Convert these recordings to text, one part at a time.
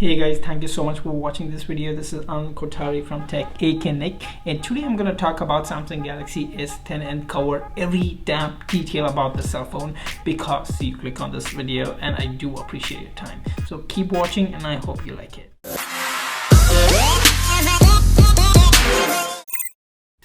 Hey guys, thank you so much for watching this video. This is Anand Kothari from Tech aka Nick, and today I'm going to talk about Samsung Galaxy S10 and cover every damn detail about the cell phone because you click on this video and I do appreciate your time. So keep watching and I hope you like it.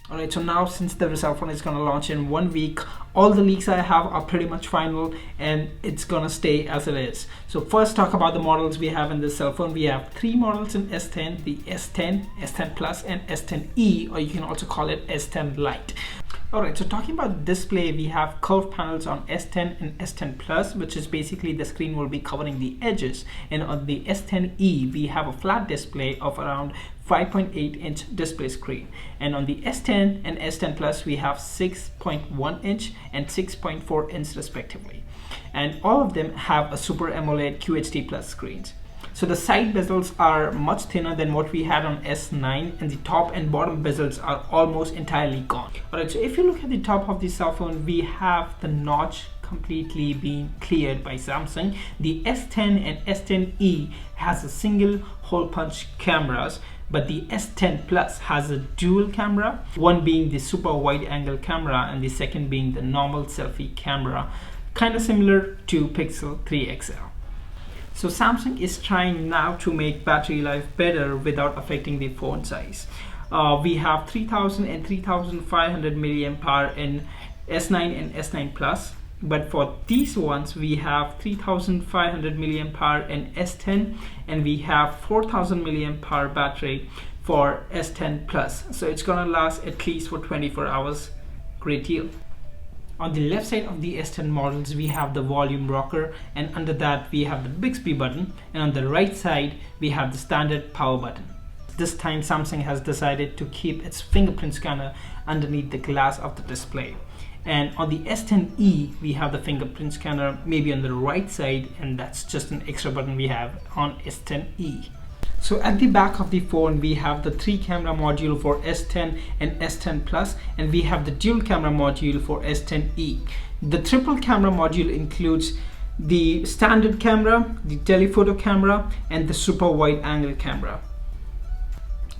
Alright, so now since the cell phone is gonna launch in 1 week, all the leaks I have are pretty much final and it's gonna stay as it is. So first talk about the models we have in this cell phone. We have 3 models in S10, the S10, S10 Plus and S10e, or you can also call it S10 Lite. Alright, so talking about display, we have curved panels on S10 and S10 Plus, which is basically the screen will be covering the edges, and on the S10e we have a flat display of around 5.8-inch display screen, and on the S10 and S10 Plus we have 6.1-inch and 6.4-inch respectively, and all of them have a Super AMOLED QHD Plus screens. So the side bezels are much thinner than what we had on S9, and the top and bottom bezels are almost entirely gone. Alright, so if you look at the top of the cell phone, we have the notch completely being cleared by Samsung. The S10 and S10e has a single hole punch cameras, but the S10 Plus has a dual camera, one being the super wide angle camera and the second being the normal selfie camera, kind of similar to Pixel 3 XL. So Samsung is trying now to make battery life better without affecting the phone size. We have 3000 and 3500 mAh in S9 and S9 Plus, but for these ones we have 3500 mAh in S10 and we have 4000 mAh battery for S10 Plus. So it's gonna last at least for 24 hours. Great deal. On the left side of the S10 models we have the volume rocker, and under that we have the Bixby button, and on the right side we have the standard power button. This time Samsung has decided to keep its fingerprint scanner underneath the glass of the display. And on the S10e we have the fingerprint scanner maybe on the right side, and that's just an extra button we have on S10e. So at the back of the phone we have the 3 camera module for S10 and S10 Plus, and we have the dual camera module for S10e. The triple camera module includes the standard camera, the telephoto camera and the super wide angle camera.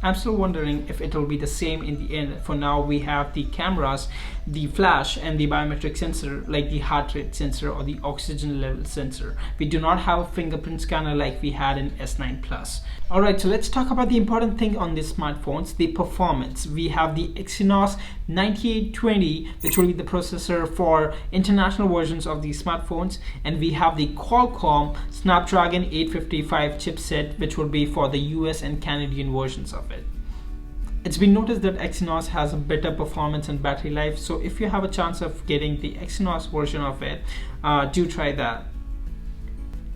I'm still wondering if it will be the same in the end. For now we have the cameras, the flash and the biometric sensor like the heart rate sensor or the oxygen level sensor. We do not have a fingerprint scanner like we had in S9 Plus. Alright, so let's talk about the important thing on these smartphones, the performance. We have the Exynos 9820, which will be the processor for international versions of these smartphones, and we have the Qualcomm Snapdragon 855 chipset, which will be for the US and Canadian versions of it. It's been noticed that Exynos has a better performance and battery life, so if you have a chance of getting the Exynos version of it, do try that.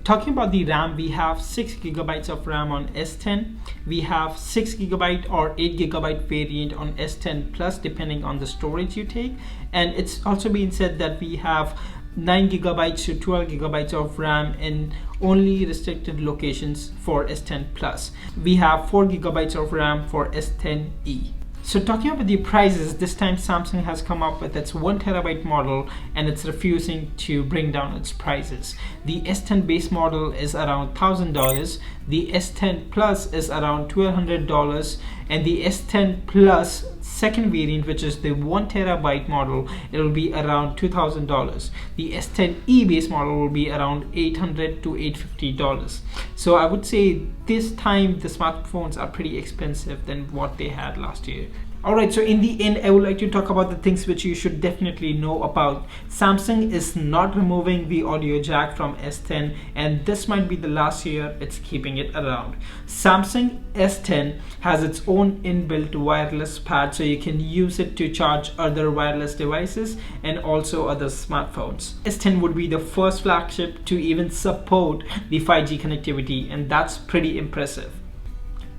Talking about the RAM, we have 6GB of RAM on S10, we have 6GB or 8GB variant on S10 Plus depending on the storage you take, and it's also been said that we have 9GB to 12GB of RAM in only restricted locations for S10 Plus. We have 4GB of RAM for S10e. So talking about the prices, this time Samsung has come up with its 1TB model and it's refusing to bring down its prices. The S10 base model is around $1,000, the S10 Plus is around $1,200, and the S10 Plus second variant, which is the 1TB model, it will be around $2,000. The S10e base model will be around $800 to $850. So I would say this time the smartphones are pretty expensive than what they had last year. Alright, so in the end I would like to talk about the things which you should definitely know about. Samsung is not removing the audio jack from S10, and this might be the last year it's keeping it around. Samsung S10 has its own inbuilt wireless pad, so you can use it to charge other wireless devices and also other smartphones. S10 would be the first flagship to even support the 5G connectivity, and that's pretty impressive.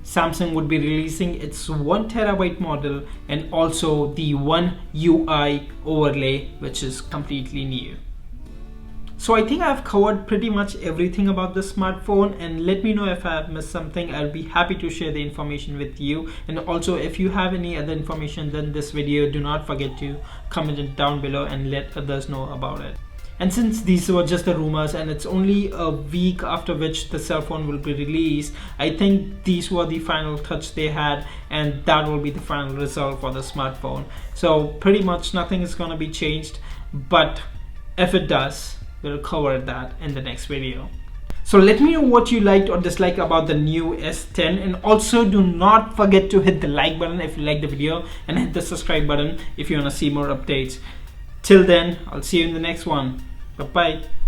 Samsung would be releasing its 1TB model and also the One UI overlay, which is completely new. So I think I've covered pretty much everything about the smartphone, and let me know if I have missed something. I'll be happy to share the information with you, and also if you have any other information than this video, do not forget to comment it down below and let others know about it. And since these were just the rumors and it's only a week after which the cell phone will be released, I think these were the final touch they had, and that will be the final result for the smartphone. So pretty much nothing is going to be changed, but if it does, we'll cover that in the next video. So let me know what you liked or disliked about the new S10, and also do not forget to hit the like button if you like the video, and hit the subscribe button if you want to see more updates. Till then, I'll see you in the next one. Bye bye.